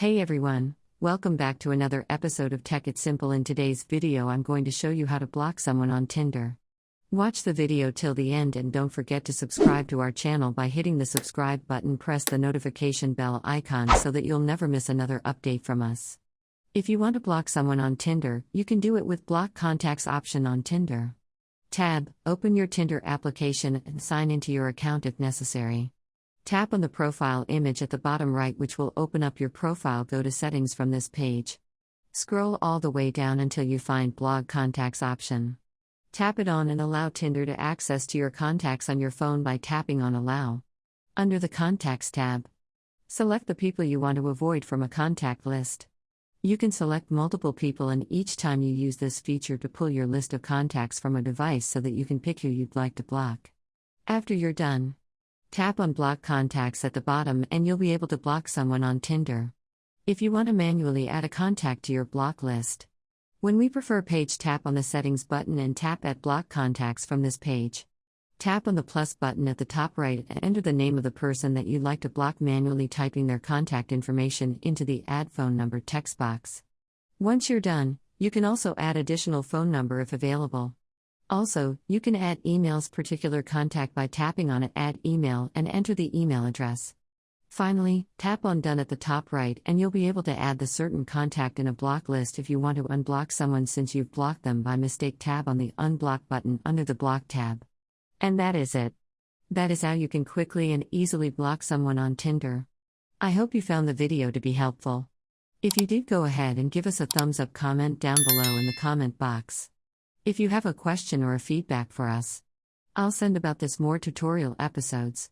Hey everyone, welcome back to another episode of Tech It Simple. In today's video I'm going to show you how to block someone on Tinder. Watch the video till the end and don't forget to subscribe to our channel by hitting the subscribe button. Press the notification bell icon so that you'll never miss another update from us. If you want to block someone on Tinder, you can do it with Block Contacts option on Tinder. Tab, open your Tinder application and sign into your account if necessary. Tap on the profile image at the bottom right, which will open up your profile. Go to Settings from this page. Scroll all the way down until you find Block Contacts option. Tap it on and allow Tinder to access to your contacts on your phone by tapping on Allow. Under the Contacts tab, select the people you want to avoid from a contact list. You can select multiple people, and each time you use this feature to pull your list of contacts from a device so that you can pick who you'd like to block. After you're done, tap on Block Contacts at the bottom and you'll be able to block someone on Tinder. If you want to manually add a contact to your block list, when we prefer page, tap on the Settings button and tap at Block Contacts from this page. Tap on the plus button at the top right and enter the name of the person that you'd like to block, manually typing their contact information into the Add Phone Number text box. Once you're done, you can also add additional phone number if available. Also, you can add emails particular contact by tapping on it, Add Email, and enter the email address. Finally, tap on Done at the top right and you'll be able to add the certain contact in a block list. If you want to unblock someone since you've blocked them by mistake, tap on the Unblock button under the Block tab. And that is it. That is how you can quickly and easily block someone on Tinder. I hope you found the video to be helpful. If you did, go ahead and give us a thumbs up, comment down below in the comment box. If you have a question or a feedback for us, I'll send about this more tutorial episodes.